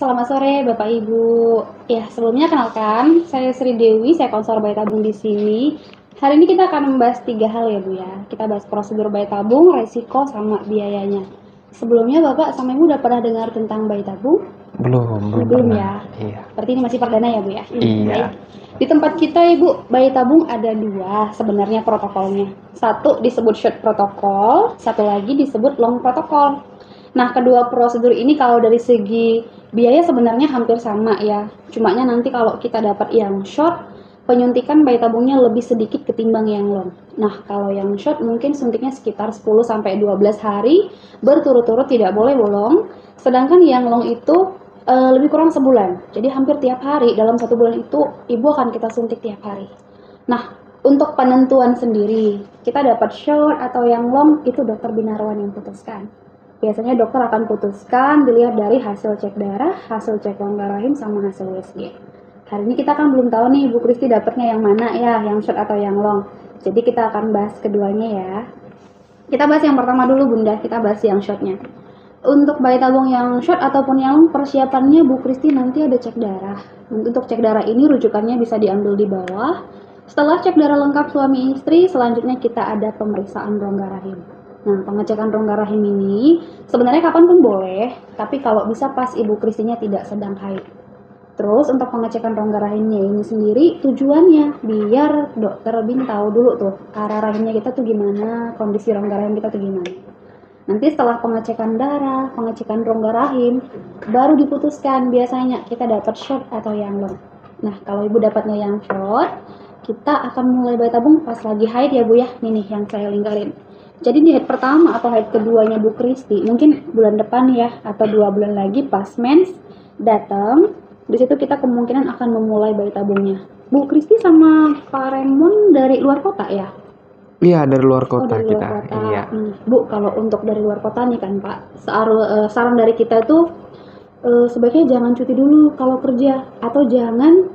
Selamat sore Bapak Ibu. Ya, sebelumnya kenalkan, saya Sri Dewi, saya konselor bayi tabung di sini. Hari ini kita akan membahas 3 hal ya Bu ya. Kita bahas prosedur bayi tabung, resiko, sama biayanya. Sebelumnya Bapak sama Ibu udah pernah dengar tentang bayi tabung? Belum Belum pernah. ya. Iya. Berarti ini masih perdana ya Bu ya? Iya. Baik. Di tempat kita Ibu, bayi tabung ada 2 sebenarnya protokolnya. Satu disebut short protokol, satu lagi disebut long protokol. Nah, kedua prosedur ini kalau dari segi biaya sebenarnya hampir sama ya. Cumanya nanti kalau kita dapat yang short, penyuntikan bayi tabungnya lebih sedikit ketimbang yang long. Nah, kalau yang short mungkin suntiknya sekitar 10-12 hari berturut-turut tidak boleh bolong. Sedangkan yang long itu lebih kurang sebulan. Jadi hampir tiap hari dalam 1 bulan itu ibu akan kita suntik tiap hari. Nah, untuk penentuan sendiri, kita dapat short atau yang long itu dokter Binarwan yang putuskan. Biasanya dokter akan putuskan dilihat dari hasil cek darah, hasil cek rongga rahim, sama hasil USG. Hari ini kita kan belum tahu nih Bu Kristi dapatnya yang mana ya, yang short atau yang long. Jadi kita akan bahas keduanya ya. Kita bahas yang pertama dulu Bunda, kita bahas yang shortnya. Untuk bayi tabung yang short ataupun yang long, persiapannya Bu Kristi nanti ada cek darah. Untuk cek darah ini rujukannya bisa diambil di bawah. Setelah cek darah lengkap suami istri, selanjutnya kita ada pemeriksaan rongga rahim. Nah, pengecekan rongga rahim ini sebenarnya kapanpun boleh, tapi kalau bisa pas Ibu Kristinya tidak sedang haid. Terus untuk pengecekan rongga rahimnya ini sendiri tujuannya biar dokter Bin tahu dulu tuh arah rahimnya kita tuh gimana, kondisi rongga rahim kita tuh gimana. Nanti setelah pengecekan darah, pengecekan rongga rahim, baru diputuskan biasanya kita dapat short atau yang long. Nah, kalau Ibu dapatnya yang short, kita akan mulai bayi tabung pas lagi haid ya Bu ya. Ini nih yang saya lingkarin. Jadi di haid pertama atau haid keduanya Bu Kristi, mungkin bulan depan ya, atau 2 bulan lagi pas mens datang, di situ kita kemungkinan akan memulai bayi tabungnya. Bu Kristi sama Pak Raymond dari luar kota ya? Iya, dari luar kota dari kita. luar kota. Iya. Bu, kalau untuk dari luar kota nih kan Pak, saran dari kita itu sebaiknya jangan cuti dulu kalau kerja, atau jangan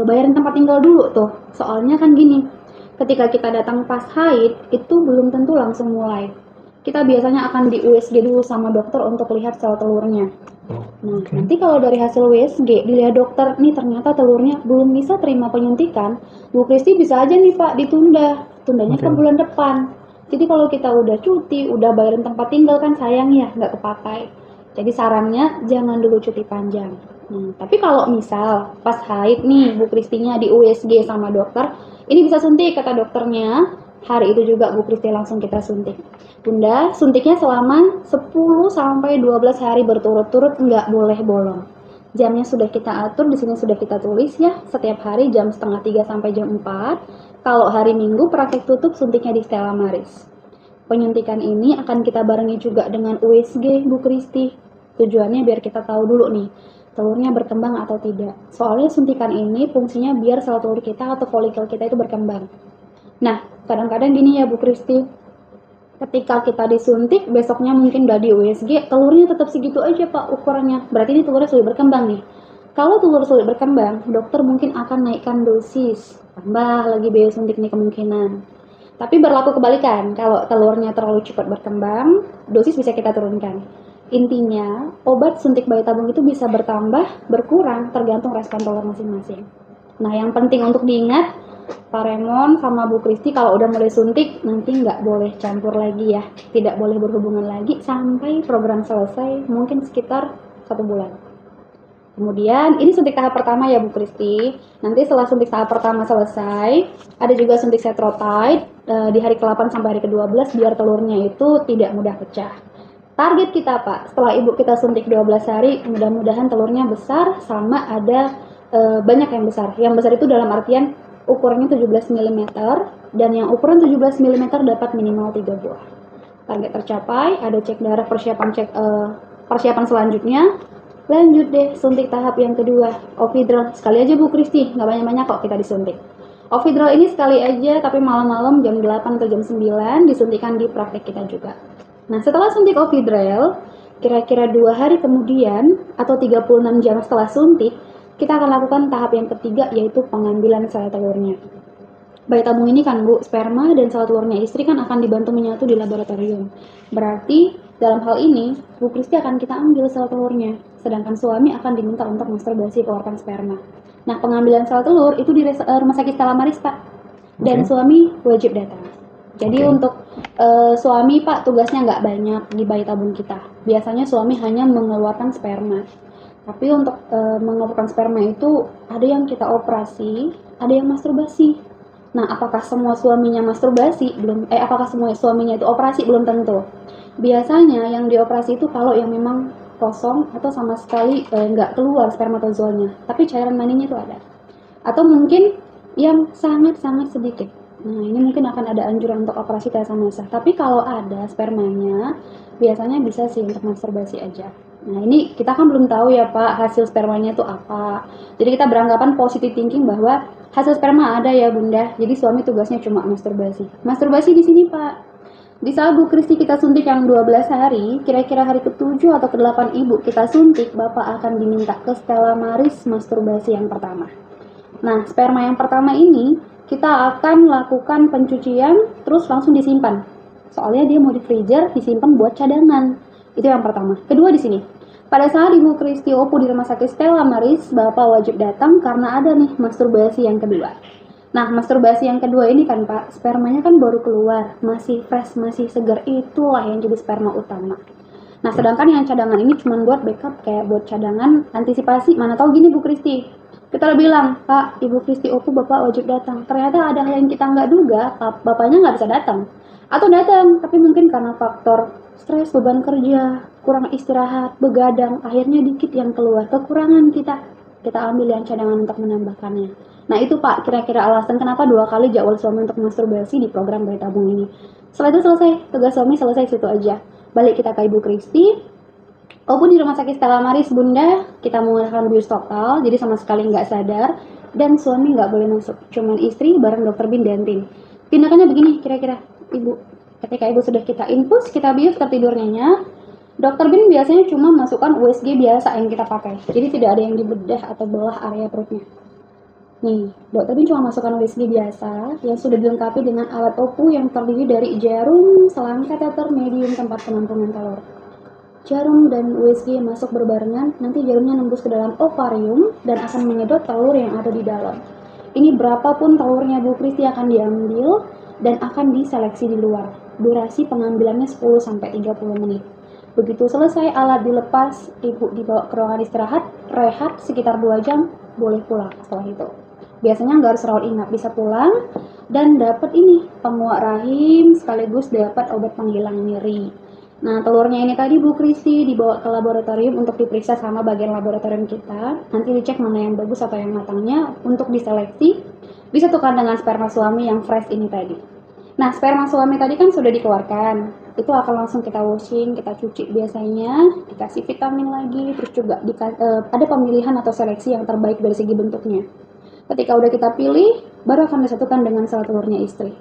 bayarin tempat tinggal dulu tuh. Soalnya kan gini, ketika kita datang pas haid, itu belum tentu langsung mulai. Kita biasanya akan di USG dulu sama dokter untuk lihat sel telurnya. Nah, nanti kalau dari hasil USG, dilihat dokter, nih ternyata telurnya belum bisa terima penyuntikan, Bu Kristi bisa aja nih Pak ditunda. Tundanya ke bulan depan. Jadi kalau kita udah cuti, udah bayarin tempat tinggal kan sayang ya, nggak kepakai. Jadi sarannya jangan dulu cuti panjang. Nah, tapi kalau misal pas haid nih Bu Kristinya di USG sama dokter, ini bisa suntik kata dokternya. Hari itu juga Bu Kristi langsung kita suntik. Bunda, suntiknya selama 10-12 hari berturut-turut, nggak boleh bolong. Jamnya sudah kita atur, di sini sudah kita tulis ya, setiap hari jam setengah 3 sampai jam 4. Kalau hari Minggu praktek tutup suntiknya di Stella Maris. Penyuntikan ini akan kita barengi juga dengan USG Bu Kristi. Tujuannya biar kita tahu dulu nih, telurnya berkembang atau tidak. Soalnya suntikan ini fungsinya biar sel telur kita atau folikel kita itu berkembang. Nah, kadang-kadang gini ya Bu Kristi, ketika kita disuntik, besoknya mungkin udah di USG, telurnya tetap segitu aja Pak ukurannya. Berarti ini telurnya sulit berkembang nih. Kalau telur sulit berkembang, dokter mungkin akan naikkan dosis, tambah lagi biaya suntik nih kemungkinan. Tapi berlaku kebalikan, kalau telurnya terlalu cepat berkembang, dosis bisa kita turunkan. Intinya, obat suntik bayi tabung itu bisa bertambah, berkurang, tergantung respon telur masing-masing. Nah, yang penting untuk diingat, Pak Raymond sama Bu Kristi kalau udah mulai suntik, nanti nggak boleh campur lagi ya. Tidak boleh berhubungan lagi sampai program selesai, mungkin sekitar 1 bulan. Kemudian ini suntik tahap pertama ya Bu Kristi. Nanti setelah suntik tahap pertama selesai, ada juga suntik setrotide di hari ke-8 sampai hari ke-12 biar telurnya itu tidak mudah pecah. Target kita Pak, setelah ibu kita suntik 12 hari, mudah-mudahan telurnya besar sama ada banyak yang besar. Yang besar itu dalam artian ukurannya 17 mm dan yang ukuran 17 mm dapat minimal 3 buah. Target tercapai, ada cek darah, persiapan selanjutnya. Lanjut deh, suntik tahap yang kedua, Ovidral. Sekali aja Bu Kristi, nggak banyak-banyak kok kita disuntik. Ovidral ini sekali aja, tapi malam-malam jam 8 atau jam 9 disuntikan di praktek kita juga. Nah, setelah suntik Ovidral, kira-kira 2 hari kemudian atau 36 jam setelah suntik, kita akan lakukan tahap yang ketiga, yaitu pengambilan sel telurnya. Bayi tabung ini kan Bu, sperma dan sel telurnya istri kan akan dibantu menyatu di laboratorium. Berarti dalam hal ini, Bu Kristi akan kita ambil sel telurnya. sedangkan suami akan diminta untuk masturbasi keluarkan sperma. Nah, pengambilan sel telur itu di rumah sakit Stella Maris, Pak. Dan Oke. suami wajib datang. Jadi Oke. untuk suami, Pak, tugasnya nggak banyak di bayi tabung kita. Biasanya suami hanya mengeluarkan sperma. Tapi untuk mengeluarkan sperma itu ada yang kita operasi, ada yang masturbasi. Nah, apakah semua suaminya masturbasi? Belum. Apakah semua suaminya itu operasi? Belum tentu. Biasanya yang dioperasi itu kalau yang memang kosong atau sama sekali nggak keluar spermatozoanya, tapi cairan maninya itu ada. Atau mungkin yang sangat-sangat sedikit. Nah, ini mungkin akan ada anjuran untuk operasi thalassemia. Tapi kalau ada spermanya, biasanya bisa sih untuk masturbasi aja. Nah, ini kita kan belum tahu ya, Pak, hasil spermanya itu apa. Jadi kita beranggapan positive thinking bahwa hasil sperma ada ya, Bunda. Jadi suami tugasnya cuma masturbasi. Masturbasi di sini, Pak. Di saat Bu Kristi kita suntik yang 12 hari, kira-kira hari ke-7 atau ke-8 Ibu kita suntik, Bapak akan diminta ke Stella Maris masturbasi yang pertama. Nah, sperma yang pertama ini kita akan lakukan pencucian terus langsung disimpan. Soalnya dia mau di freezer, disimpan buat cadangan. Itu yang pertama. Kedua di sini. Pada saat Ibu Kristi Opu di Rumah Sakit Stella Maris, Bapak wajib datang karena ada nih masturbasi yang kedua. Nah, masturbasi yang kedua ini kan, Pak, spermanya kan baru keluar, masih fresh, masih segar, itulah yang jadi sperma utama. Nah, sedangkan yang cadangan ini cuma buat backup, kayak buat cadangan antisipasi, mana tahu gini Bu Kristi. Kita udah bilang, Pak, Ibu Kristi Opu, Bapak wajib datang. Ternyata ada hal yang kita nggak duga, Bapaknya nggak bisa datang. Atau datang, tapi mungkin karena faktor stres, beban kerja, kurang istirahat, begadang, akhirnya dikit yang keluar, kekurangan kita ambil yang cadangan untuk menambahkannya. Nah itu Pak, kira-kira alasan kenapa 2 kali jadwal suami untuk masturbasi di program bayi tabung ini. Setelah itu selesai, tugas suami selesai situ aja. Balik kita ke Ibu Kristi. Walaupun di Rumah Sakit Stella Maris, Bunda, kita menggunakan bius total, jadi sama sekali nggak sadar, dan suami nggak boleh masuk, cuman istri bareng dokter Bin dan tim. Tindakannya begini, kira-kira, Ibu. Ketika Ibu sudah kita infus, kita bius tertidurnya, dokter Bin biasanya cuma masukkan USG biasa yang kita pakai, jadi tidak ada yang dibedah atau belah area perutnya. Nih, dokter Bin cuma masukkan USG biasa yang sudah dilengkapi dengan alat OPU yang terdiri dari jarum, selang kateter, medium tempat penampungan telur. Jarum dan USG masuk berbarengan, nanti jarumnya nembus ke dalam ovarium dan akan menyedot telur yang ada di dalam. Ini berapapun telurnya Bu Kristi akan diambil dan akan diseleksi di luar. Durasi pengambilannya 10-30 menit. Begitu selesai alat dilepas, Ibu dibawa ke ruangan istirahat, rehat sekitar 2 jam, boleh pulang setelah itu. Biasanya nggak harus rawat inap, bisa pulang dan dapat ini penguat rahim sekaligus dapat obat penghilang nyeri. Nah, telurnya ini tadi Bu Kristi dibawa ke laboratorium untuk diperiksa sama bagian laboratorium kita. Nanti dicek mana yang bagus atau yang matangnya untuk diseleksi. Disatukan dengan sperma suami yang fresh ini tadi. Nah, sperma suami tadi kan sudah dikeluarkan. Itu akan langsung kita washing, kita cuci biasanya, dikasih vitamin lagi, terus juga ada pemilihan atau seleksi yang terbaik dari segi bentuknya. Ketika udah kita pilih, baru akan disatukan dengan sel telurnya istri.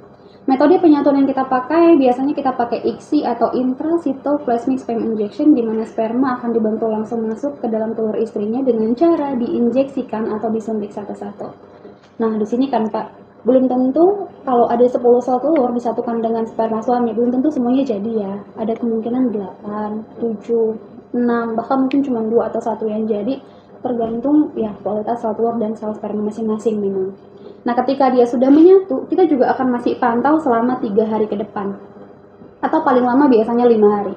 Metode penyatuan yang kita pakai, biasanya kita pakai ICSI atau intracytoplasmic sperm injection, di mana sperma akan dibantu langsung masuk ke dalam telur istrinya dengan cara diinjeksikan atau disuntik satu-satu. Nah, di sini kan Pak, belum tentu kalau ada 10 sel telur disatukan dengan sperma suami, belum tentu semuanya jadi ya. Ada kemungkinan 8, 7, 6, bahkan mungkin cuma 2 atau 1 yang jadi, tergantung ya kualitas sel telur dan sel sperma masing-masing memang. Nah, ketika dia sudah menyatu, kita juga akan masih pantau selama 3 hari ke depan. Atau paling lama biasanya 5 hari.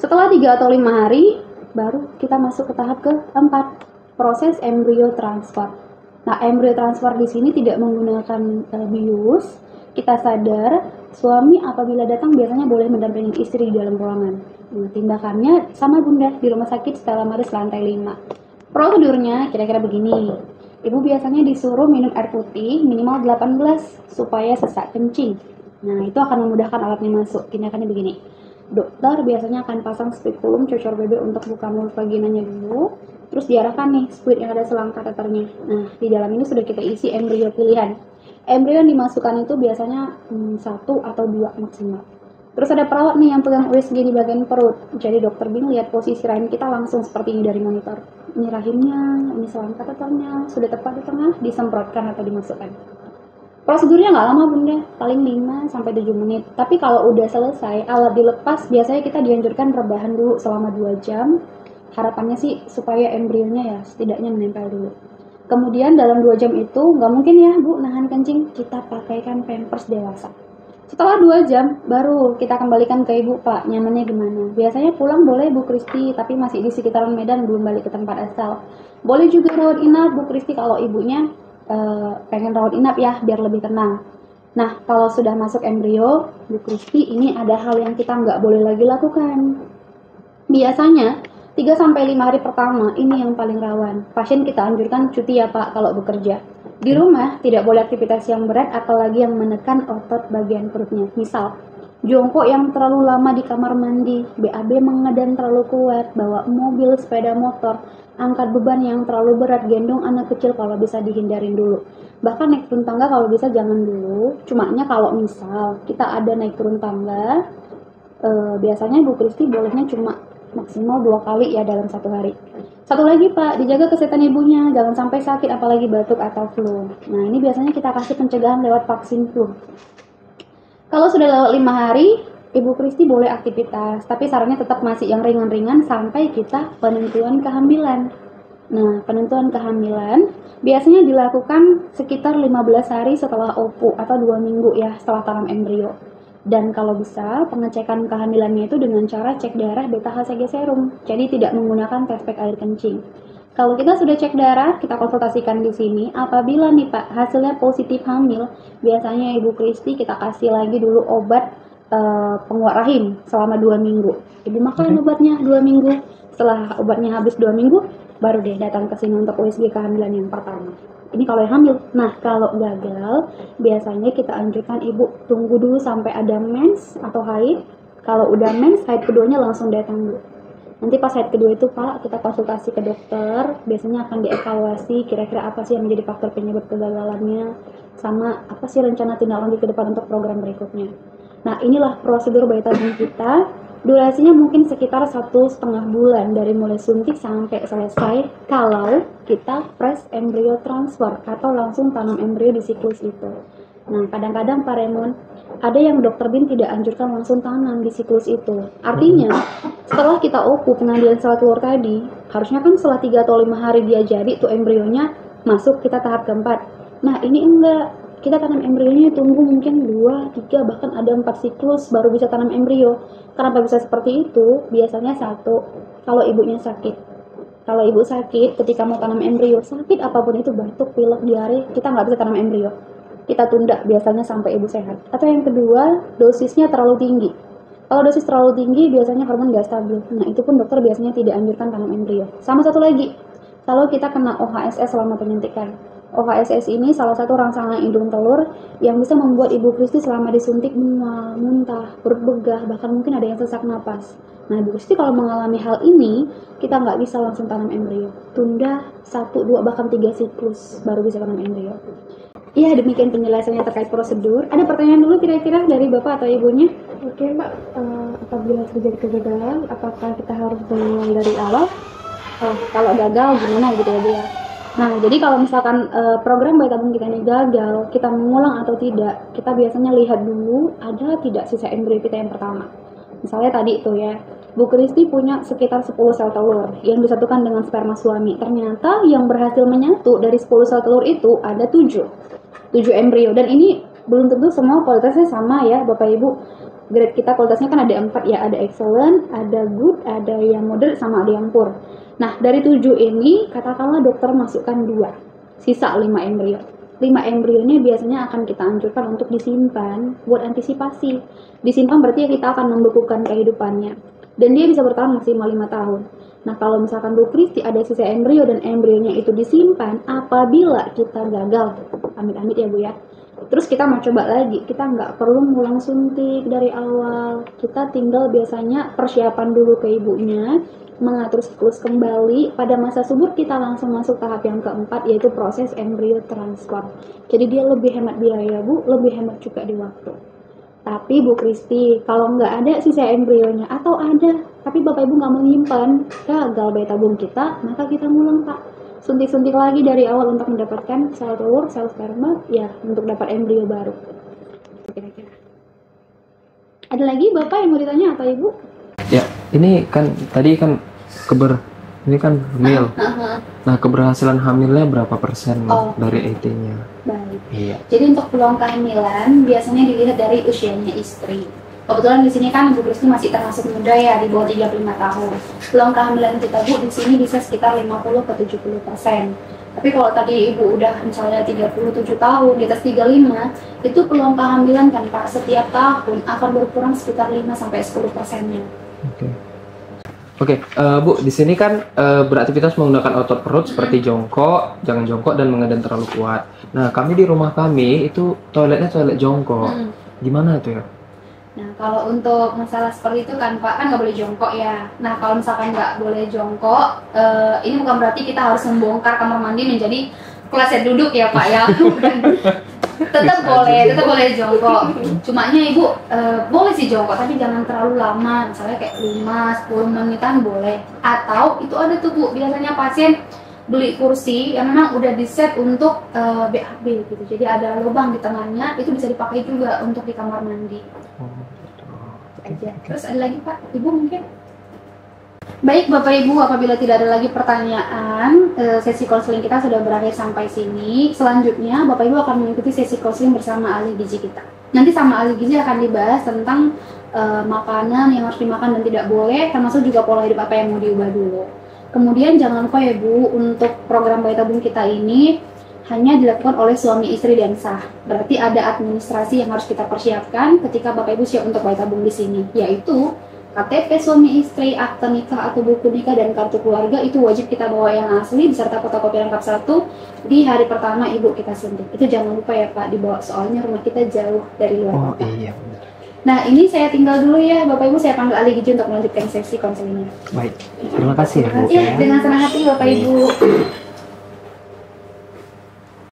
Setelah 3 atau 5 hari, baru kita masuk ke tahap keempat, proses embrio transfer. Nah, embrio transfer di sini tidak menggunakan bius. Kita sadar, suami apabila datang biasanya boleh mendampingi istri di dalam ruangan. Nah, tindakannya sama Bunda di Rumah Sakit Stella Maris lantai 5. Prosedurnya kira-kira begini. Ibu biasanya disuruh minum air putih minimal 8 gelas supaya sesak kencing. Nah, itu akan memudahkan alatnya masuk. Tindakannya begini. Dokter biasanya akan pasang speculum cocor bebek untuk buka mulut vaginanya dulu. Terus diarahkan nih squid yang ada selang kateternya. Nah, di dalam ini sudah kita isi embrio pilihan. Embrio yang dimasukkan itu biasanya 1 atau 2 maksimal. Terus ada perawat nih yang pegang USG di bagian perut. Jadi dokter Bin lihat posisi rahim kita langsung seperti ini dari monitor. Ini rahimnya, ini selang kateternya, sudah tepat di tengah, disemprotkan atau dimasukkan. Prosedurnya nggak lama Bunda, paling 5-7 menit. Tapi kalau udah selesai, alat dilepas, biasanya kita dianjurkan rebahan dulu selama 2 jam. harapannya sih supaya embrionya ya setidaknya menempel dulu. Kemudian dalam 2 jam itu nggak mungkin ya Bu nahan kencing, kita pakaikan pampers dewasa. Setelah 2 jam baru kita kembalikan ke ibu, Pak nyamannya gimana. Biasanya pulang boleh Bu Kristi, tapi masih di sekitaran Medan belum balik ke tempat asal. Boleh juga rawat inap Bu Kristi kalau ibunya pengen rawat inap ya biar lebih tenang. Nah kalau sudah masuk embrio Bu Kristi, ini ada hal yang kita nggak boleh lagi lakukan. Biasanya 3-5 hari pertama ini yang paling rawan. Pasien kita anjurkan cuti ya Pak kalau bekerja. Di rumah tidak boleh aktivitas yang berat apalagi yang menekan otot bagian perutnya. Misal, jongkok yang terlalu lama di kamar mandi, BAB mengedan terlalu kuat, bawa mobil, sepeda motor, angkat beban yang terlalu berat, gendong anak kecil kalau bisa dihindarin dulu. Bahkan naik turun tangga kalau bisa jangan dulu. Cumanya kalau misal kita ada naik turun tangga, biasanya Bu Kristi bolehnya cuma maksimal 2 kali ya dalam 1 hari. Satu lagi Pak, dijaga kesehatan ibunya, jangan sampai sakit apalagi batuk atau flu. Nah ini biasanya kita kasih pencegahan lewat vaksin flu. Kalau sudah lewat 5 hari, Ibu Kristi boleh aktivitas, tapi sarannya tetap masih yang ringan-ringan sampai kita penentuan kehamilan. Nah, penentuan kehamilan biasanya dilakukan sekitar 15 hari setelah OPU atau 2 minggu ya setelah tanam embrio. Dan kalau bisa, pengecekan kehamilannya itu dengan cara cek darah beta-HCG serum. Jadi tidak menggunakan tes pack air kencing. Kalau kita sudah cek darah, kita konsultasikan di sini. Apabila nih Pak, hasilnya positif hamil, biasanya Ibu Kristi kita kasih lagi dulu obat penguat rahim selama 2 minggu. Ibu makan obatnya 2 minggu. Setelah obatnya habis 2 minggu, baru deh datang ke sini untuk USG kehamilan yang pertama. Ini kalau yang hamil. Nah, kalau gagal, biasanya kita anjurkan ibu tunggu dulu sampai ada mens atau haid. Kalau udah mens, haid keduanya langsung datang dulu. Nanti pas haid kedua itu, Pak, kita konsultasi ke dokter. Biasanya akan dievaluasi kira-kira apa sih yang menjadi faktor penyebab kegagalannya, sama apa sih rencana tindak lanjut ke depan untuk program berikutnya. Nah, inilah prosedur bayi tabung kita. Durasinya mungkin sekitar 1,5 bulan dari mulai suntik sampai selesai kalau kita fresh embryo transfer atau langsung tanam embrio di siklus itu. Nah, kadang-kadang Pak Raymond, ada yang dokter Bin tidak anjurkan langsung tanam di siklus itu. Artinya, setelah kita OPU pengambilan sel telur tadi, harusnya kan setelah 3 atau 5 hari dia jadi tuh embrionya masuk kita tahap keempat. Nah, ini enggak. Kita tanam embrionya tunggu mungkin 2, 3, bahkan ada 4 siklus baru bisa tanam embrio. Kenapa bisa seperti itu? Biasanya satu, kalau ibunya sakit. Kalau ibu sakit ketika mau tanam embrio, sakit apapun itu, batuk, pilek, diare, kita nggak bisa tanam embrio. Kita tunda biasanya sampai ibu sehat. Atau yang kedua, dosisnya terlalu tinggi. Kalau dosis terlalu tinggi, biasanya hormon nggak stabil. Nah, itu pun dokter biasanya tidak anjurkan tanam embrio. Sama satu lagi, kalau kita kena OHSS selama penyuntikan. OHSS ini salah satu rangsangan indung telur yang bisa membuat Ibu Kristi selama disuntik mual, muntah, perut begah, bahkan mungkin ada yang sesak napas. Nah, Ibu Kristi kalau mengalami hal ini, kita nggak bisa langsung tanam embrio. Tunda 1, 2, bahkan 3 siklus baru bisa tanam embrio. Iya, demikian penjelasannya terkait prosedur. Ada pertanyaan dulu kira-kira dari Bapak atau Ibunya? Oke Mbak, apabila terjadi kegagalan, apakah kita harus mulai dari awal? Kalau gagal gimana gitu ya Bu ya? Nah, jadi kalau misalkan program bayi tabung kita ini gagal, kita mengulang atau tidak, kita biasanya lihat dulu ada tidak sisa embrio kita yang pertama. Misalnya tadi tuh ya, Bu Kristi punya sekitar 10 sel telur yang disatukan dengan sperma suami. Ternyata yang berhasil menyatu dari 10 sel telur itu ada 7 embrio. Dan ini belum tentu semua kualitasnya sama ya Bapak Ibu. Grade kita kualitasnya kan ada 4 ya, ada excellent, ada good, ada yang moderate, sama ada yang poor. Nah, dari 7 ini, katakanlah dokter masukkan 2, sisa 5 embrio. 5 embrio ini biasanya akan kita anjurkan untuk disimpan buat antisipasi. Disimpan berarti ya kita akan membekukan kehidupannya. Dan dia bisa bertahan maksimal 5 tahun. Nah, kalau misalkan Bu Kristi ada sisa embrio dan embrionya itu disimpan, apabila kita gagal, amit-amit ya Bu ya, terus kita mau coba lagi, kita nggak perlu ngulang suntik dari awal. Kita tinggal biasanya persiapan dulu ke ibunya, mengatur siklus kembali. Pada masa subur kita langsung masuk tahap yang keempat, yaitu proses embrio transfer. Jadi dia lebih hemat biaya Bu, lebih hemat juga di waktu. Tapi Bu Kristi, kalau nggak ada sisa embrionya, atau ada, tapi Bapak Ibu nggak mau nyimpan, gagal bayi tabung kita, maka kita ngulang Pak. Suntik-suntik lagi dari awal untuk mendapatkan sel telur, sel sperma, ya untuk dapat embrio baru. Kira-kira. Ada lagi Bapak yang mau ditanya atau Ibu? Ya, ini kan tadi kan Ini kan hamil. Aha, Nah, keberhasilan hamilnya berapa persen Oh. dari ET-nya? baik. Iya. Jadi untuk peluang kehamilan biasanya dilihat dari usianya istri. Kebetulan di sini kan Ibu Kristi masih termasuk muda ya, di bawah 35 tahun. Peluang kehamilan kita Bu di sini bisa sekitar 50 ke 70%. Tapi kalau tadi Ibu udah misalnya 37 tahun, di atas 35, itu peluang kehamilan kan Pak setiap tahun akan berkurang sekitar 5 sampai 10%-nya. Oke. Oke, Bu, di sini kan beraktivitas menggunakan otot perut seperti jongkok, jangan jongkok dan mengendam terlalu kuat. Nah, kami di rumah kami itu toiletnya toilet jongkok. Hmm. Gimana itu ya? Nah, kalau untuk masalah seperti itu kan Pak, kan nggak boleh jongkok ya. Nah, kalau misalkan nggak boleh jongkok, ini bukan berarti kita harus membongkar kamar mandi menjadi kloset duduk ya Pak ya. tetap boleh jongkok. Cumanya Ibu boleh sih jongkok, tapi jangan terlalu lama. Misalnya kayak 5-10 menitan boleh. Atau itu ada tuh Bu, biasanya pasien beli kursi yang memang udah di-set untuk BAB gitu. Jadi ada lubang di tengahnya, itu bisa dipakai juga untuk di kamar mandi. Aja. Terus ada lagi Pak, Ibu mungkin? Baik Bapak Ibu, apabila tidak ada lagi pertanyaan, sesi konseling kita sudah berakhir sampai sini. Selanjutnya Bapak Ibu akan mengikuti sesi konseling bersama ahli gizi kita. Nanti sama ahli gizi akan dibahas tentang makanan yang harus dimakan dan tidak boleh, termasuk juga pola hidup apa yang mau diubah dulu. Kemudian jangan lupa ya Bu, untuk program bayi tabung kita ini hanya dilakukan oleh suami istri dan sah. Berarti ada administrasi yang harus kita persiapkan ketika Bapak Ibu siap untuk bayi tabung di sini, yaitu KTP suami istri, akte nikah atau buku nikah dan kartu keluarga itu wajib kita bawa yang asli beserta fotokopi lengkap satu di hari pertama Ibu kita suntik. Itu jangan lupa ya Pak dibawa, soalnya rumah kita jauh dari luar Oh kota. iya, benar. Nah ini saya tinggal dulu ya Bapak Ibu, saya panggil ahli gizi untuk melanjutkan sesi konselingnya. Baik, terima kasih ya Bu. Iya, dengan senang hati Bapak Ibu.